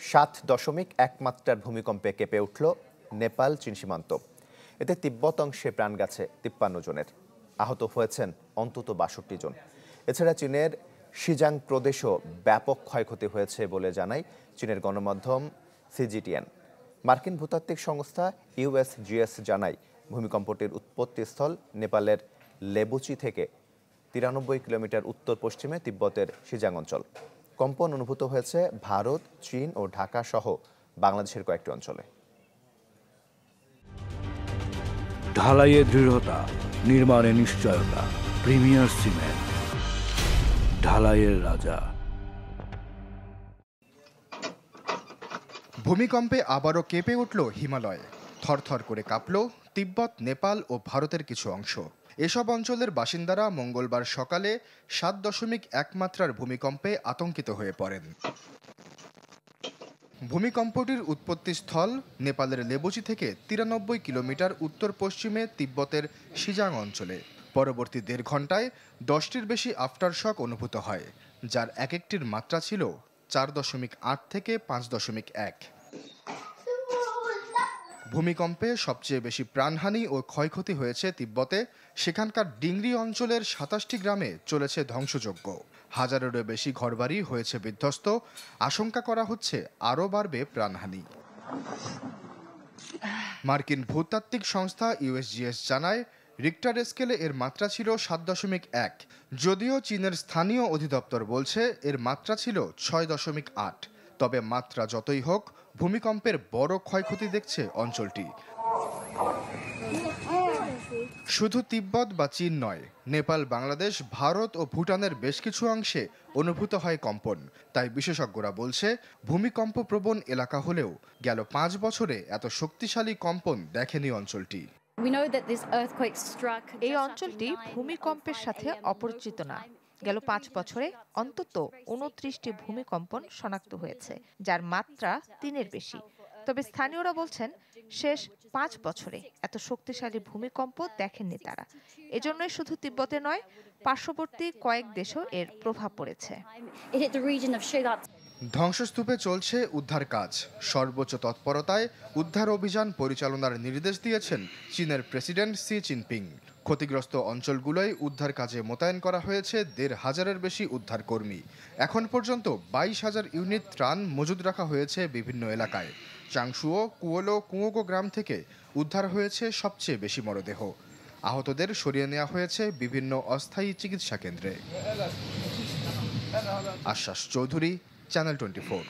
7.1 মাত্রার ভূমিকম্পে কেঁপে উঠল নেপাল চীন সীমান্ত। এতে তিব্বত অংশে প্রাণ গেছে 53 জনের, আহত হয়েছেন অন্তত 62 জন। এছাড়া চীনের শিজাং প্রদেশও ব্যাপক ক্ষয়ক্ষতি হয়েছে বলে জানায় চীনের গণমাধ্যম সিজিটিএন। মার্কিন ভূতাত্ত্বিক সংস্থা ইউএসজিএস জানায় ভূমিকম্পটির উৎপত্তিস্থল নেপালের লেবুচি থেকে 93 কিলোমিটার উত্তর পশ্চিমে তিব্বতের শিজাং অঞ্চল। কম্পন অনুভূত হয়েছে ভারত, চীন ও ঢাকা সহ বাংলাদেশের কয়েকটি অঞ্চলে। ঢালাইয়ে দৃঢ়তা, নির্মাণে নিশ্চয়তা, প্রিমিয়ার সিমেন্ট, ঢালাইয়ের রাজা। ভূমিকম্পে আবারও কেঁপে উঠল হিমালয়, থরথর করে কাঁপল তিব্বত, নেপাল ও ভারতের কিছু অংশ। এসব অঞ্চলের বাসিন্দারা মঙ্গলবার সকালে 7.1 মাত্রার ভূমিকম্পে আতঙ্কিত হয়ে পড়েন। ভূমিকম্পটির উৎপত্তিস্থল নেপালের লেবুচি থেকে 93 কিলোমিটার উত্তর পশ্চিমে তিব্বতের শিজাং অঞ্চলে। পরবর্তী 1.5 ঘন্টায় 10টির বেশি আফটারশক অনুভূত হয়, যার এক একটির মাত্রা ছিল 4.8 থেকে 5.1। ভূমিকম্পে সবচেয়ে বেশি প্রাণহানি ও ক্ষয়ক্ষতি হয়েছে তিব্বতে। সেখানকার ডিংরি অঞ্চলের 27টি গ্রামে চলেছে ধ্বংসযজ্ঞ। হাজারেরও বেশি ঘরবাড়ি হয়েছে বিধ্বস্ত। আশঙ্কা করা হচ্ছে আরও বাড়বে প্রাণহানি। মার্কিন ভূতাত্ত্বিক সংস্থা ইউএসজিএস জানায় রিক্টার স্কেলে এর মাত্রা ছিল 7.1, যদিও চীনের স্থানীয় অধিদপ্তর বলছে এর মাত্রা ছিল 6.8। তবে মাত্রা যতই হোক, ভূমিকম্পের বড় ক্ষয়ক্ষতি দেখছে অঞ্চলটি। শুধু তিব্বত বা চীন নয়, নেপাল, বাংলাদেশ, ভারত ও ভুটানের বেশ কিছু অংশে অনুভূত হয় কম্পন। তাই বিশেষজ্ঞরা বলছে ভূমিকম্প প্রবণ এলাকা হলেও গেল 5 বছরে এত শক্তিশালী কম্পন দেখেনি অঞ্চলটি। এই অঞ্চলটি ভূমিকম্পের সাথে অপরিচিত না। গেল 5 বছরে অন্তত 29টি ভূমিকম্পন শনাক্ত হয়েছে, যার মাত্রা 3-এর বেশি। তবে স্থানীয়রা বলছেন শেষ 5 বছরে এত শক্তিশালী ভূমিকম্প দেখেননি তারা। এজন্যই শুধু তিব্বতে নয়, পার্শ্ববর্তী কয়েক দেশেও এর প্রভাব পড়েছে। ধ্বংসস্তূপে চলছে উদ্ধার কাজ। সর্বোচ্চ তৎপরতায় উদ্ধার অভিযান পরিচালনার নির্দেশ দিয়েছেন চীনের প্রেসিডেন্ট শি জিনপিং। ক্ষতিগ্রস্ত অঞ্চলগুলোয় উদ্ধার কাজে মোতায়েন করা হয়েছে 1,500-এর বেশি উদ্ধার কর্মী। এখন পর্যন্ত 22,000 ইউনিট ত্রাণ মজুদ রাখা হয়েছে বিভিন্ন এলাকায়। চাংশুও, কুয়োলো, কুয়োগো গ্রাম থেকে উদ্ধার হয়েছে সবচেয়ে বেশি মরদেহ। আহতদের সরিয়ে নেওয়া হয়েছে বিভিন্ন অস্থায়ী চিকিৎসা কেন্দ্রে। আশ্বাস চৌধুরী, চ্যানেল 24।